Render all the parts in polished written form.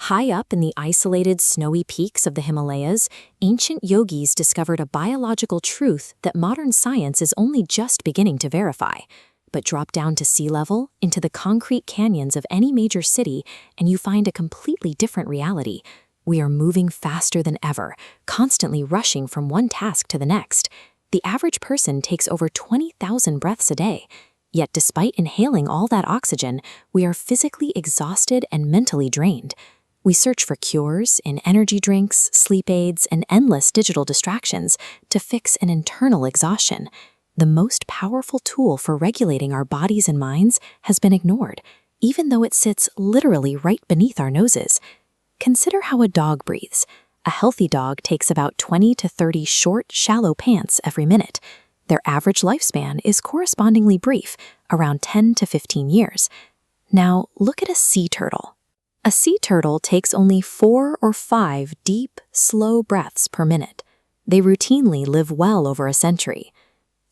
High up in the isolated snowy peaks of the Himalayas, ancient yogis discovered a biological truth that modern science is only just beginning to verify. But drop down to sea level, into the concrete canyons of any major city, and you find a completely different reality. We are moving faster than ever, constantly rushing from one task to the next. The average person takes over 20,000 breaths a day. Yet despite inhaling all that oxygen, we are physically exhausted and mentally drained. We search for cures in energy drinks, sleep aids, and endless digital distractions to fix an internal exhaustion. The most powerful tool for regulating our bodies and minds has been ignored, even though it sits literally right beneath our noses. Consider how a dog breathes. A healthy dog takes about 20 to 30 short, shallow pants every minute. Their average lifespan is correspondingly brief, around 10 to 15 years. Now, look at a sea turtle. A sea turtle takes only 4 or 5 deep, slow breaths per minute. They routinely live well over a century.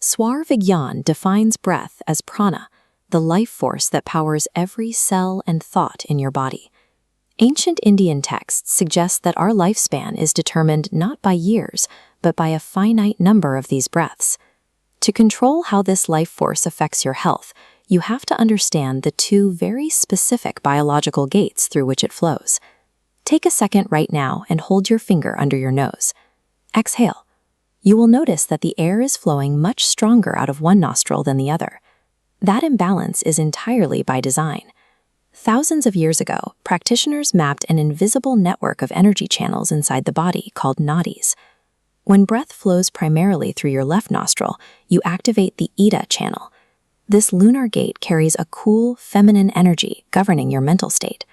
Swar Vigyan defines breath as prana, the life force that powers every cell and thought in your body. Ancient Indian texts suggest that our lifespan is determined not by years, but by a finite number of these breaths. To control how this life force affects your health, you have to understand the 2 very specific biological gates through which it flows. Take a second right now and hold your finger under your nose. Exhale. You will notice that the air is flowing much stronger out of one nostril than the other. That imbalance is entirely by design. Thousands of years ago, practitioners mapped an invisible network of energy channels inside the body called nadis. When breath flows primarily through your left nostril, you activate the Ida channel. This lunar gate carries a cool, feminine energy governing your mental state.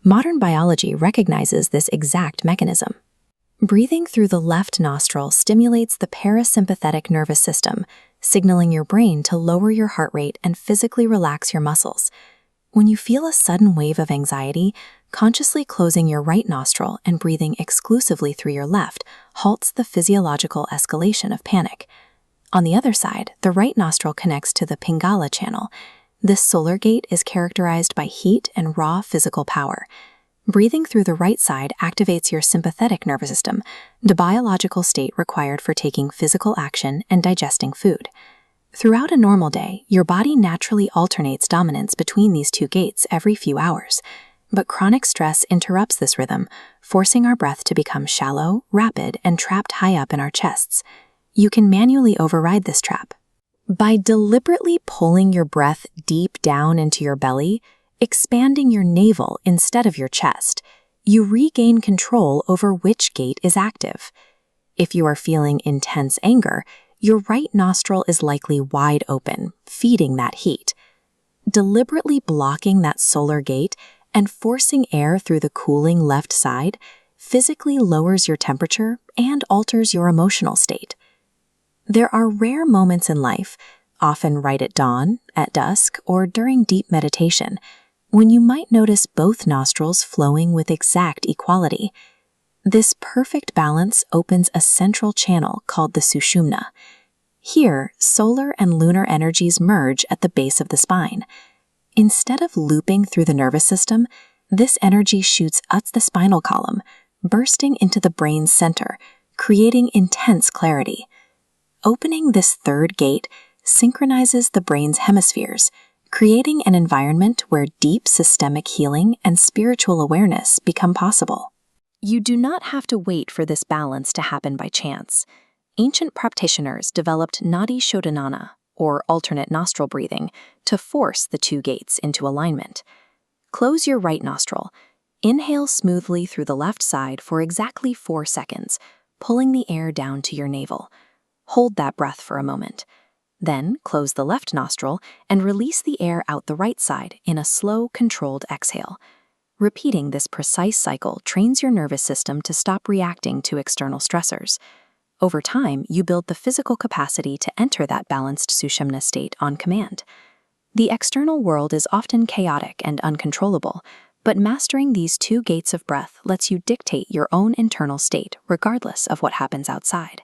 Modern biology recognizes this exact mechanism. Breathing through the left nostril stimulates the parasympathetic nervous system, signaling your brain to lower your heart rate and physically relax your muscles. When you feel a sudden wave of anxiety, consciously closing your right nostril and breathing exclusively through your left halts the physiological escalation of panic. On the other side, the right nostril connects to the Pingala channel. This solar gate is characterized by heat and raw physical power. Breathing through the right side activates your sympathetic nervous system, the biological state required for taking physical action and digesting food. Throughout a normal day, your body naturally alternates dominance between these 2 gates every few hours. But chronic stress interrupts this rhythm, forcing our breath to become shallow, rapid, and trapped high up in our chests. You can manually override this trap. By deliberately pulling your breath deep down into your belly, expanding your navel instead of your chest, you regain control over which gate is active. If you are feeling intense anger, your right nostril is likely wide open, feeding that heat. Deliberately blocking that solar gate and forcing air through the cooling left side physically lowers your temperature and alters your emotional state. There are rare moments in life, often right at dawn, at dusk, or during deep meditation, when you might notice both nostrils flowing with exact equality. This perfect balance opens a central channel called the Sushumna. Here, solar and lunar energies merge at the base of the spine. Instead of looping through the nervous system, this energy shoots up the spinal column, bursting into the brain's center, creating intense clarity. Opening this 3rd gate synchronizes the brain's hemispheres, creating an environment where deep systemic healing and spiritual awareness become possible. You do not have to wait for this balance to happen by chance. Ancient practitioners developed nadi shodhanana, or alternate nostril breathing, to force the 2 gates into alignment. Close your right nostril. Inhale smoothly through the left side for exactly 4 seconds, pulling the air down to your navel. Hold that breath for a moment. Then close the left nostril and release the air out the right side in a slow, controlled exhale. Repeating this precise cycle trains your nervous system to stop reacting to external stressors. Over time, you build the physical capacity to enter that balanced Sushumna state on command. The external world is often chaotic and uncontrollable, but mastering these 2 gates of breath lets you dictate your own internal state regardless of what happens outside.